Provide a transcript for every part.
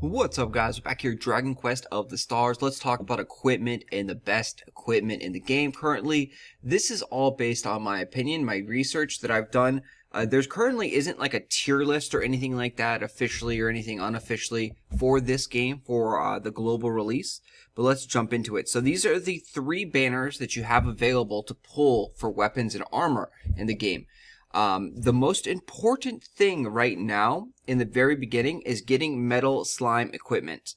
What's up, guys? We're back here, Dragon Quest of the Stars. Let's talk about equipment and the best equipment in the game currently. This is all based on my opinion, my research that I've done. There's currently isn't like a tier list or anything like that officially or anything unofficially for this game for the global release. But let's jump into it. So these are the 3 banners that you have available to pull for weapons and armor in the game. The most important thing right now in the very beginning is getting metal slime equipment.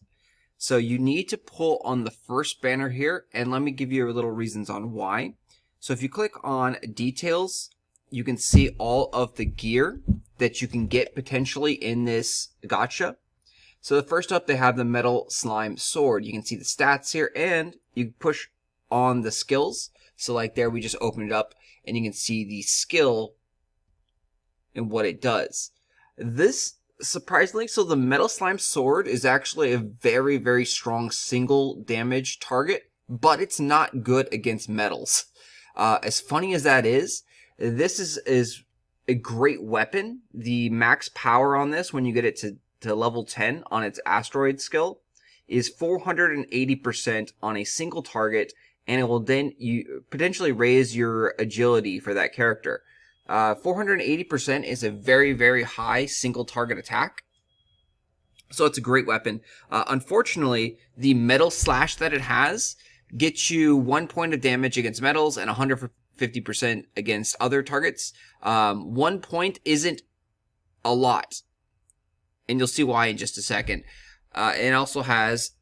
So you need to pull on the first banner here, and let me give you a little reasons on why. So if you click on details, you can see all of the gear that you can get potentially in this gacha. So the first up, they have the metal slime sword. You can see the stats here, and you push on the skills. So like there, we just opened it up, and you can see the skill and what it does. This, surprisingly, so the metal slime sword is actually a very, very strong single damage target, but it's not good against metals. As funny as that is, this is a great weapon. The max power on this, when you get it to level 10 on its asteroid skill, is 480% on a single target, and it will then potentially raise your agility for that character. 480% is a very, very high single target attack. So it's a great weapon. Unfortunately, the metal slash that it has gets you 1 point of damage against metals and 150% against other targets. 1 point isn't a lot, and you'll see why in just a second. It also has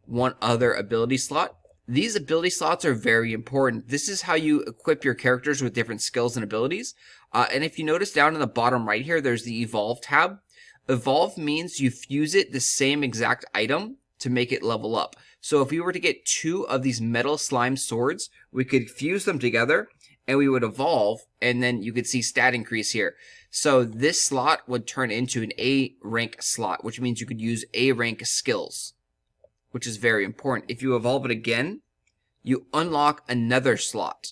one other ability slot. These ability slots are very important. This is how you equip your characters with different skills and abilities. And if you notice down in the bottom right here, there's the Evolve tab. Evolve means you fuse it the same exact item to make it level up. So if we were to get 2 of these metal slime swords, we could fuse them together and we would evolve, and then you could see stat increase here. So this slot would turn into an A rank slot, which means you could use A rank skills, which is very important. If you evolve it again, you unlock another slot.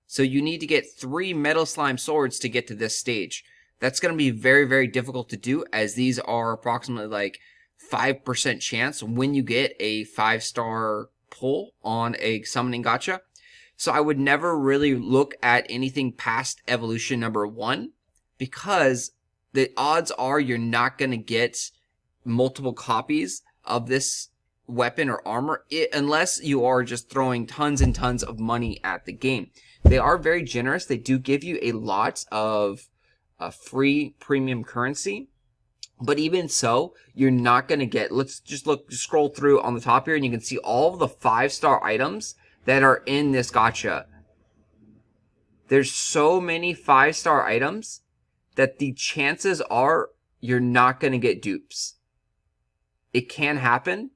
So you need to get 3 metal slime swords to get to this stage. That's going to be very, very difficult to do, as these are approximately like 5% chance when you get a 5-star pull on a summoning gacha. So I would never really look at anything past evolution number 1, because the odds are you're not going to get multiple copies of this weapon or armor unless you are just throwing tons and tons of money at the game. They are very generous. They do give you a lot of free premium currency, but even so, you're not going to get, let's just scroll through on the top here, and you can see all of the 5-star items that are in this gacha. There's so many 5-star items that the chances are you're not going to get dupes. It can happen,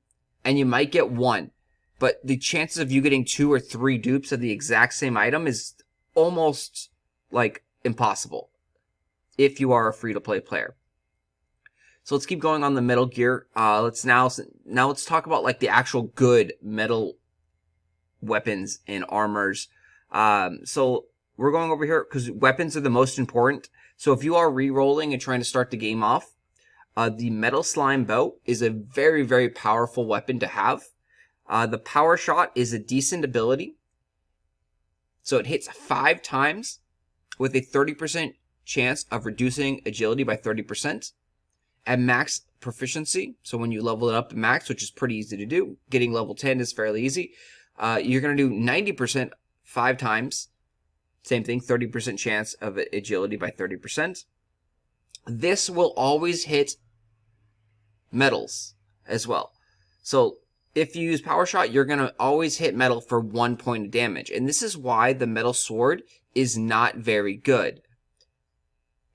and you might get 1, but the chances of you getting 2 or 3 dupes of the exact same item is almost like impossible if you are a free-to-play player. So let's keep going on the Metal Gear. Let's talk about like the actual good metal weapons and armors. So we're going over here because weapons are the most important. So if you are re-rolling and trying to start the game off, the metal slime bow is a very, very powerful weapon to have. The power shot is a decent ability. So it hits 5 times with a 30% chance of reducing agility by 30%. At max proficiency, so when you level it up to max, which is pretty easy to do, getting level 10 is fairly easy. You're going to do 90% 5 times. Same thing, 30% chance of agility by 30%. This will always hit metals as well. So if you use power shot, you're going to always hit metal for 1 point of damage. And this is why the metal sword is not very good.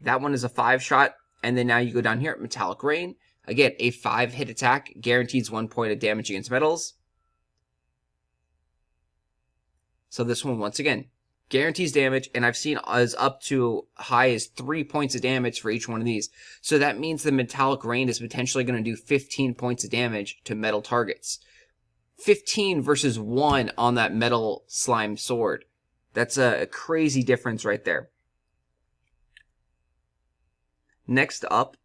That one is a 5-shot. And then now you go down here, Metallic Rain. Again, a 5-hit attack guarantees 1 point of damage against metals. So this one, once again, guarantees damage, and I've seen as up to high as 3 points of damage for each one of these. So that means the Metallic Rain is potentially going to do 15 points of damage to metal targets. 15 versus 1 on that metal slime sword. That's a crazy difference right there. Next up,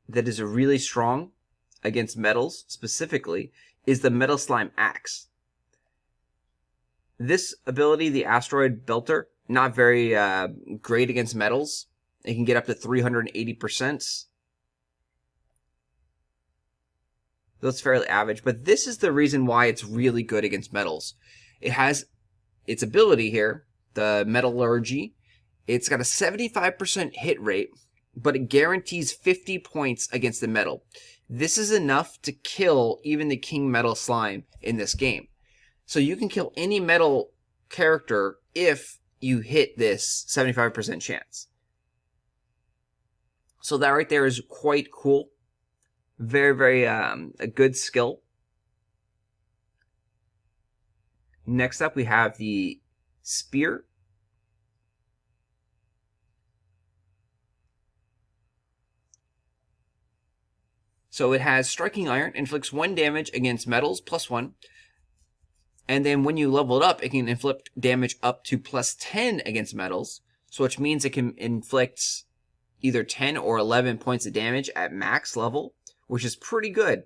that is a really strong against metals specifically is the Metal Slime Axe. This ability, the Asteroid Belter, not very great against metals. It can get up to 380%. That's fairly average, but this is the reason why it's really good against metals. It has its ability here, the Metallurgy. It's got a 75% hit rate, but it guarantees 50 points against the metal. This is enough to kill even the King Metal Slime in this game. So you can kill any metal character if you hit this 75% chance. So that right there is quite cool. Very, very a good skill. Next up, we have the Spear. So it has Striking Iron, inflicts 1 damage against metals, +1. And then when you level it up, it can inflict damage up to +10 against metals. So which means it can inflict either 10 or 11 points of damage at max level, which is pretty good.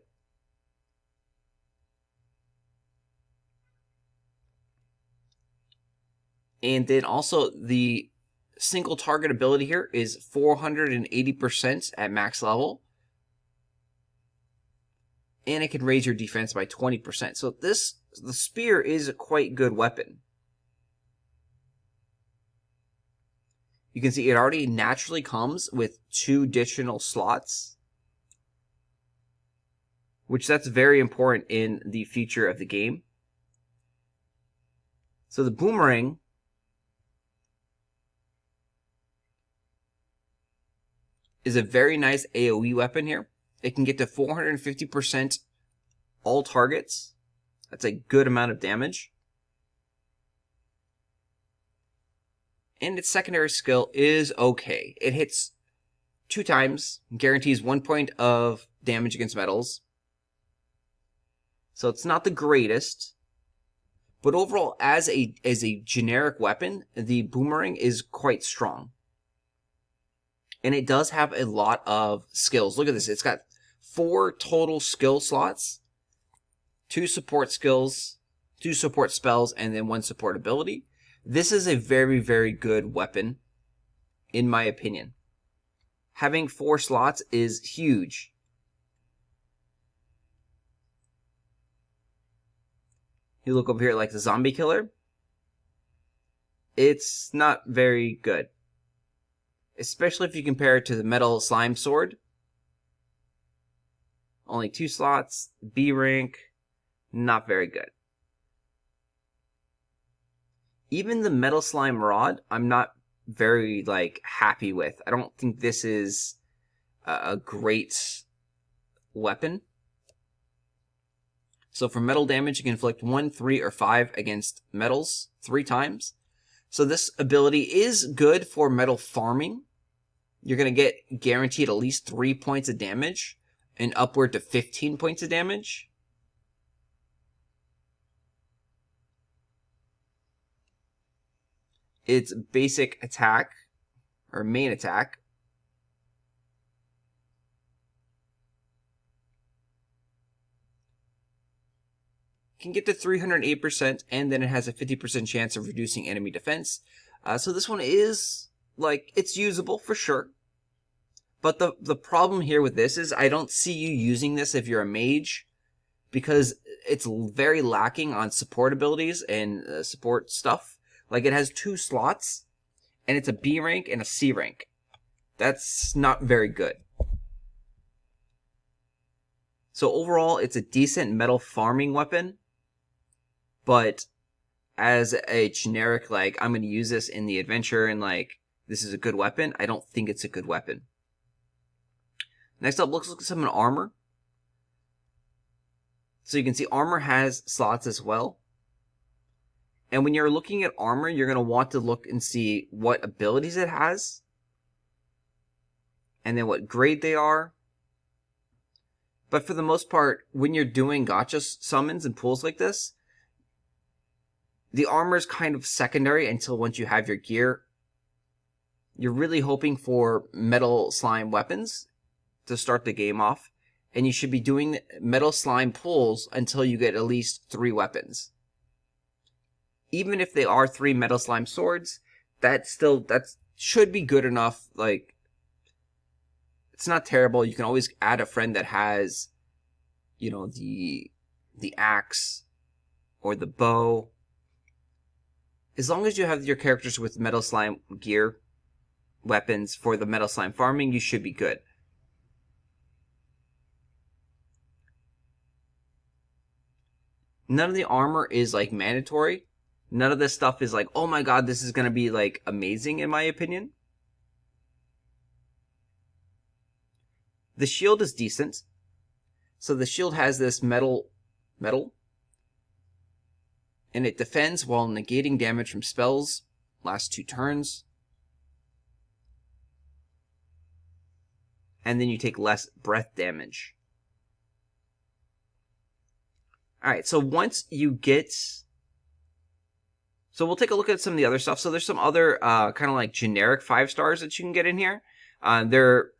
And then also the single target ability here is 480% at max level. And it can raise your defense by 20%. So the spear is a quite good weapon. You can see it already naturally comes with 2 additional slots, which that's very important in the future of the game. So the boomerang is a very nice AoE weapon here. It can get to 450% all targets. That's a good amount of damage. And its secondary skill is okay. It hits 2 times, guarantees 1 point of damage against metals. So it's not the greatest. But overall, as a generic weapon, the boomerang is quite strong. And it does have a lot of skills. Look at this. It's got 4 total skill slots, 2 support skills, 2 support spells, and then 1 support ability. This is a very, very good weapon, in my opinion. Having 4 slots is huge. You look over here like the zombie killer. It's not very good. Especially if you compare it to the Metal Slime Sword. Only 2 slots, B rank, not very good. Even the Metal Slime Rod, I'm not very happy with. I don't think this is a great weapon. So for metal damage, you can inflict 1, 3, or 5 against metals 3 times. So this ability is good for metal farming. You're going to get guaranteed at least 3 points of damage and upward to 15 points of damage. Its basic attack, or main attack, can get to 308%, and then it has a 50% chance of reducing enemy defense. So this one is, it's usable for sure. But the problem here with this is I don't see you using this if you're a mage, because it's very lacking on support abilities and support stuff. It has 2 slots, and it's a B rank and a C rank. That's not very good. So overall, it's a decent metal farming weapon, but as a generic, I'm going to use this in the adventure and, this is a good weapon, I don't think it's a good weapon. Next up, let's look at some armor. So you can see armor has slots as well. And when you're looking at armor, you're going to want to look and see what abilities it has, and then what grade they are. But for the most part, when you're doing gacha summons and pulls like this, the armor is kind of secondary until once you have your gear. You're really hoping for metal slime weapons to start the game off, and you should be doing metal slime pulls until you get at least 3 weapons. Even if they are 3 metal slime swords, that should be good enough. Like, it's not terrible. You can always add a friend that has, you know, the axe or the bow. As long as you have your characters with metal slime gear, weapons for the metal slime farming, you should be good. None of the armor is like mandatory. None of this stuff is like, oh my god, this is going to be like amazing in my opinion. The shield is decent. So the shield has this metal, and it defends while negating damage from spells. Last 2 turns. And then you take less breath damage. Alright, so once you get... So we'll take a look at some of the other stuff. So there's some other kind of like generic 5 stars that you can get in here. They're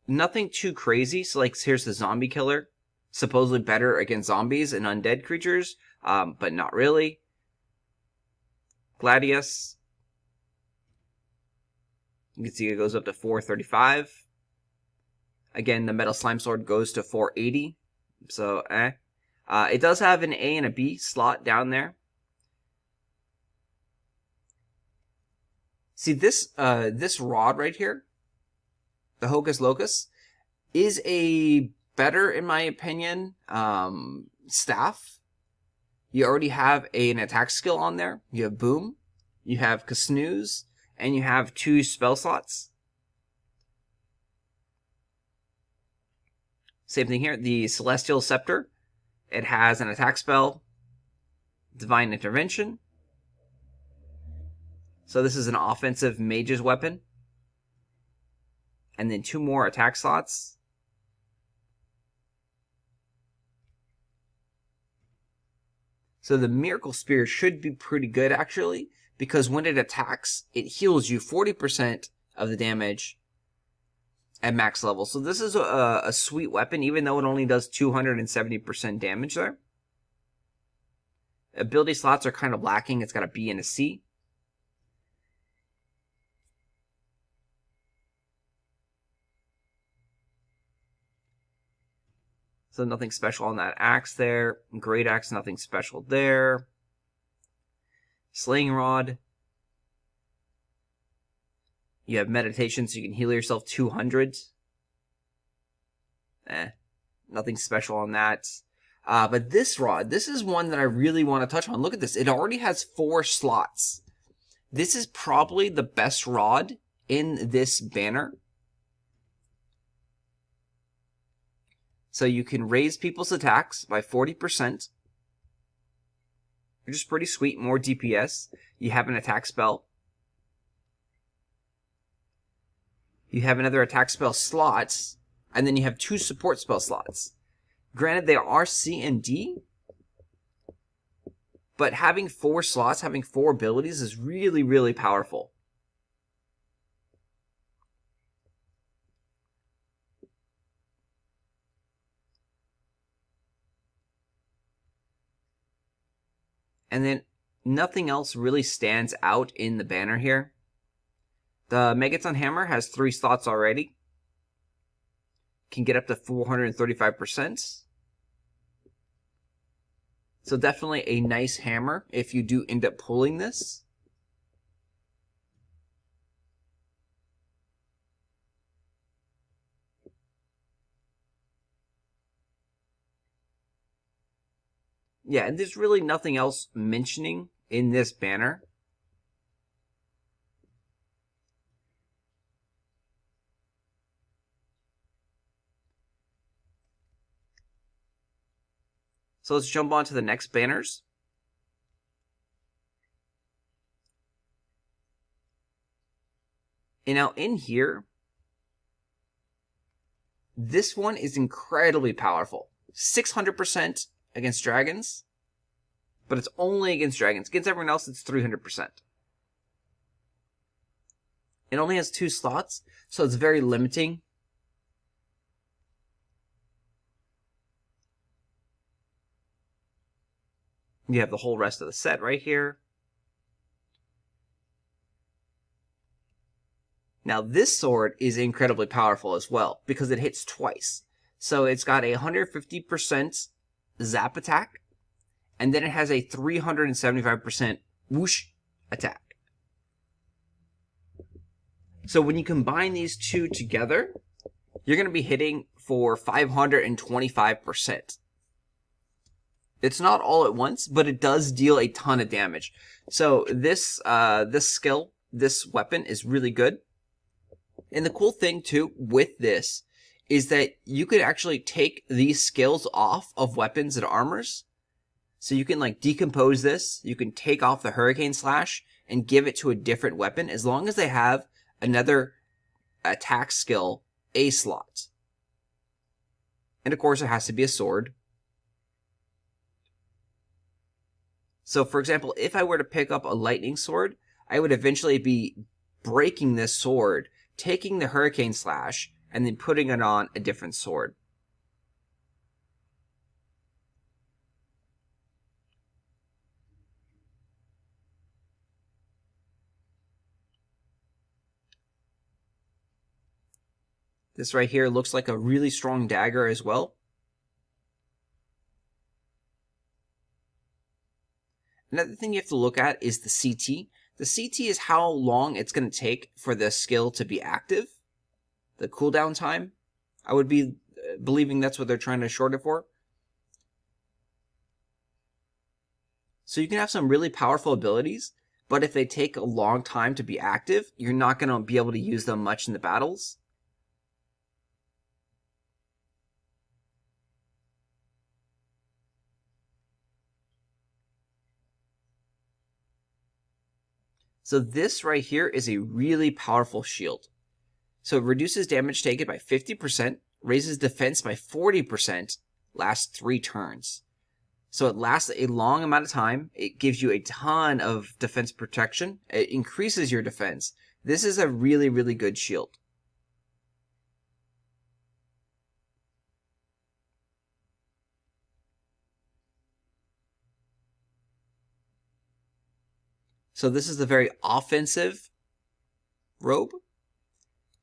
nothing too crazy. So like here's the zombie killer. Supposedly better against zombies and undead creatures, but not really. Gladius. You can see it goes up to 435. Again, the metal slime sword goes to 480. So, it does have an A and a B slot down there. See, this rod right here, the Hocus Locus, is a better, in my opinion, staff. You already have an attack skill on there. You have Boom, you have Kasnooze, and you have 2 spell slots. Same thing here. The Celestial Scepter, it has an attack spell, Divine Intervention. So this is an offensive mage's weapon. And then 2 more attack slots. So the Miracle Spear should be pretty good, actually, because when it attacks, it heals you 40% of the damage at max level. So this is a sweet weapon, even though it only does 270% damage there. Ability slots are kind of lacking. It's got a B and a C. So nothing special on that axe there. Great axe, nothing special there. Slaying rod. You have meditation, so you can heal yourself 200. Nothing special on that. But this rod, this is one that I really want to touch on. Look at this. It already has 4 slots. This is probably the best rod in this banner. So you can raise people's attacks by 40%. Which is pretty sweet. More DPS. You have an attack spell. You have another attack spell slots. And then you have 2 support spell slots. Granted, they are C and D. But having 4 slots, having 4 abilities is really, really powerful. And then nothing else really stands out in the banner here. The Megaton Hammer has 3 slots already. Can get up to 435%. So definitely a nice hammer if you do end up pulling this. Yeah, and there's really nothing else mentioning in this banner. So let's jump on to the next banners. And now in here, this one is incredibly powerful. 600% against dragons, but it's only against dragons. Against everyone else, it's 300%. It only has 2 slots, so it's very limiting. You have the whole rest of the set right here. Now this sword is incredibly powerful as well because it hits twice. So it's got a 150% zap attack, and then it has a 375% whoosh attack. So when you combine these two together, you're going to be hitting for 525%. It's not all at once, but it does deal a ton of damage. So this skill, this weapon is really good. And the cool thing too with this is that you could actually take these skills off of weapons and armors. So you can like decompose this, you can take off the Hurricane Slash and give it to a different weapon as long as they have another attack skill A slot. And of course it has to be a sword. So for example, if I were to pick up a lightning sword, I would eventually be breaking this sword, taking the Hurricane Slash, and then putting it on a different sword. This right here looks like a really strong dagger as well. Another thing you have to look at is the CT. The CT is how long it's going to take for the skill to be active. The cooldown time. I would be believing that's what they're trying to short it for. So you can have some really powerful abilities, but if they take a long time to be active, you're not going to be able to use them much in the battles. So this right here is a really powerful shield. So it reduces damage taken by 50%, raises defense by 40%, lasts 3 turns. So it lasts a long amount of time. It gives you a ton of defense protection. It increases your defense. This is a really, really good shield. So this is the very offensive robe.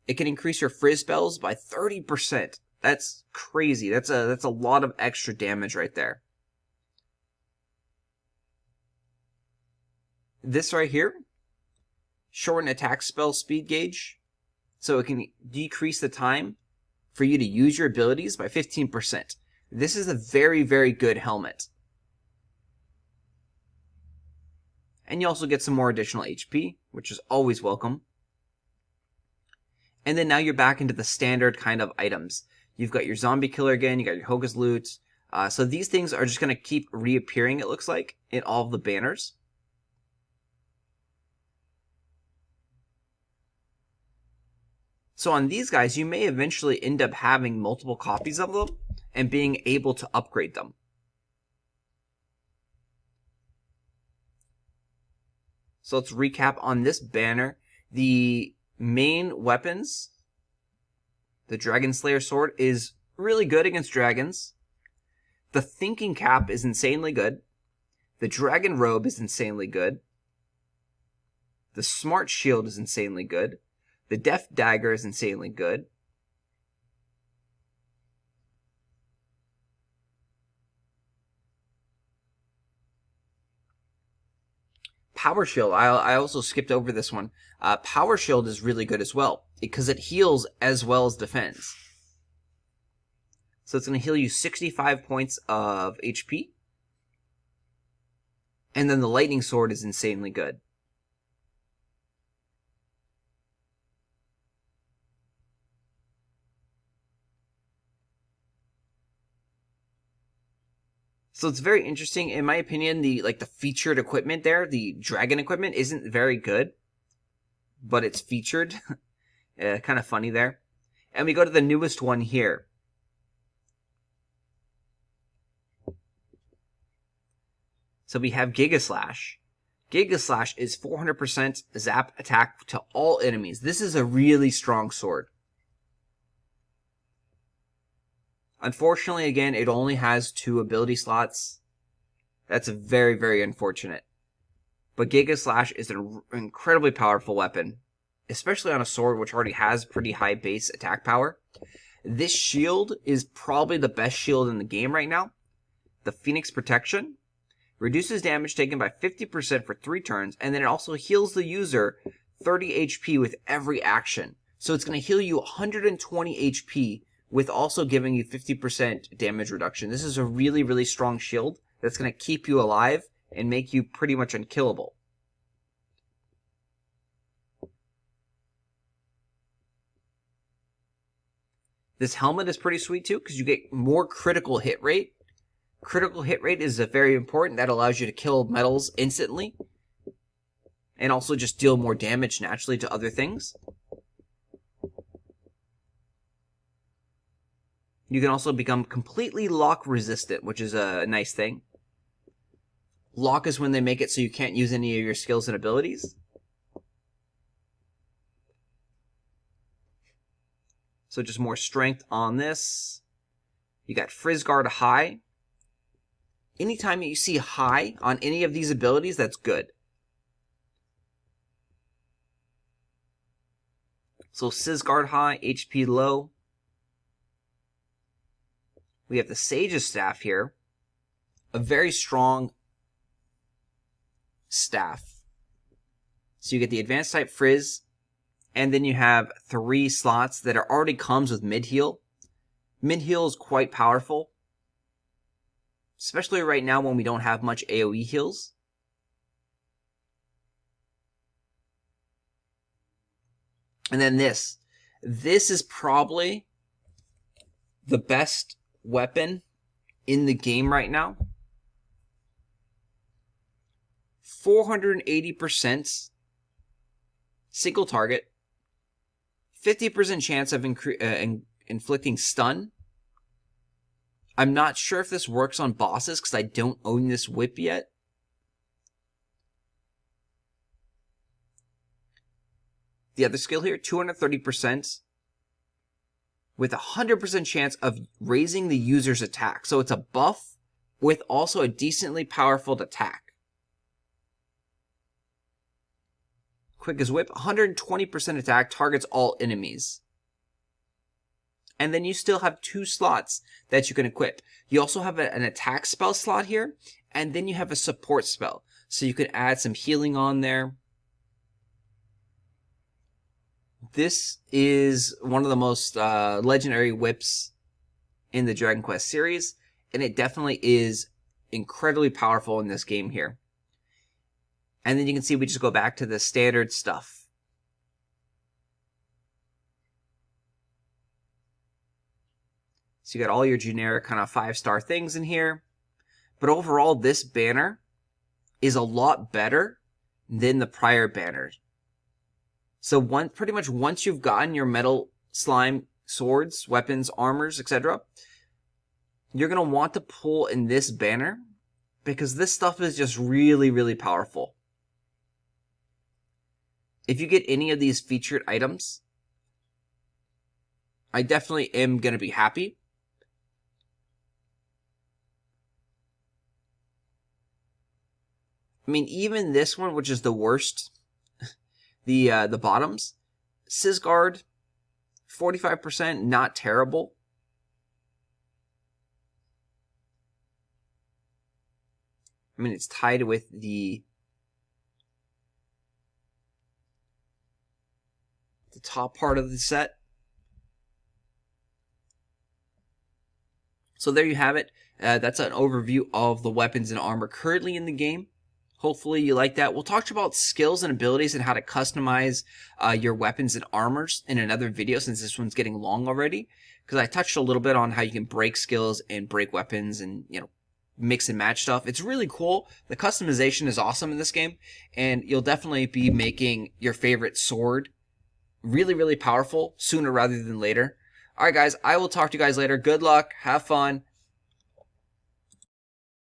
It can increase your frizz spells by 30%. That's crazy. That's a lot of extra damage right there. This right here, shorten attack spell speed gauge. So it can decrease the time for you to use your abilities by 15%. This is a very, very good helmet. And you also get some more additional HP, which is always welcome. And then now you're back into the standard kind of items. You've got your zombie killer again, you got your Hoga's loot. So these things are just going to keep reappearing, it looks like, in all of the banners. So on these guys, you may eventually end up having multiple copies of them and being able to upgrade them. So let's recap on this banner. The main weapons, the Dragon Slayer sword, is really good against dragons. The Thinking Cap is insanely good. The Dragon Robe is insanely good. The Smart Shield is insanely good. The Death Dagger is insanely good. Power Shield, I also skipped over this one. Power Shield is really good as well, because it heals as well as defends. So it's going to heal you 65 points of HP. And then the Lightning Sword is insanely good. So it's very interesting. In my opinion, the featured equipment there, the dragon equipment, isn't very good, but it's featured. Kind of funny there. And we go to the newest one here. So we have Giga Slash. Giga Slash is 400% zap attack to all enemies. This is a really strong sword. Unfortunately, again, it only has 2 ability slots. That's very, very unfortunate. But Giga Slash is an incredibly powerful weapon, especially on a sword which already has pretty high base attack power. This shield is probably the best shield in the game right now. The Phoenix Protection reduces damage taken by 50% for 3 turns, and then it also heals the user 30 HP with every action. So it's going to heal you 120 HP with also giving you 50% damage reduction. This is a really, really strong shield that's going to keep you alive and make you pretty much unkillable. This helmet is pretty sweet too, because you get more critical hit rate. Critical hit rate is very important. That allows you to kill metals instantly. And also just deal more damage naturally to other things. You can also become completely lock resistant, which is a nice thing. Lock is when they make it so you can't use any of your skills and abilities. So just more strength on this. You got Frizz Guard High. Anytime you see high on any of these abilities, that's good. So Sizz Guard High, HP low. We have the Sage's Staff here. A very strong staff. So you get the Advanced Type Frizz, and then you have 3 slots that already comes with mid-heal. Mid-heal is quite powerful, especially right now when we don't have much AoE heals. And then this. This is probably the best weapon in the game right now. 480% single target. 50% chance of inflicting stun. I'm not sure if this works on bosses because I don't own this whip yet. The other skill here, 230% with 100% chance of raising the user's attack. So it's a buff with also a decently powerful attack. Quick as Whip, 120% attack, targets all enemies. And then you still have 2 slots that you can equip. You also have an attack spell slot here, and then you have a support spell. So you can add some healing on there. This is one of the most legendary whips in the Dragon Quest series, and it definitely is incredibly powerful in this game here. And then you can see we just go back to the standard stuff. So you got all your generic kind of 5-star things in here. But overall, this banner is a lot better than the prior banners. So pretty much once you've gotten your metal slime swords, weapons, armors, etc., you're going to want to pull in this banner because this stuff is just really, really powerful. If you get any of these featured items, I definitely am going to be happy. I mean, even this one, which is the worst, the bottoms, Sizz Guard, 45%, not terrible. I mean, it's tied with the top part of the set. So there you have it. That's an overview of the weapons and armor currently in the game. Hopefully you like that. We'll talk about skills and abilities and how to customize your weapons and armors in another video since this one's getting long already. Because I touched a little bit on how you can break skills and break weapons and, you know, mix and match stuff. It's really cool. The customization is awesome in this game. And you'll definitely be making your favorite sword really, really powerful sooner rather than later. Alright guys, I will talk to you guys later. Good luck. Have fun.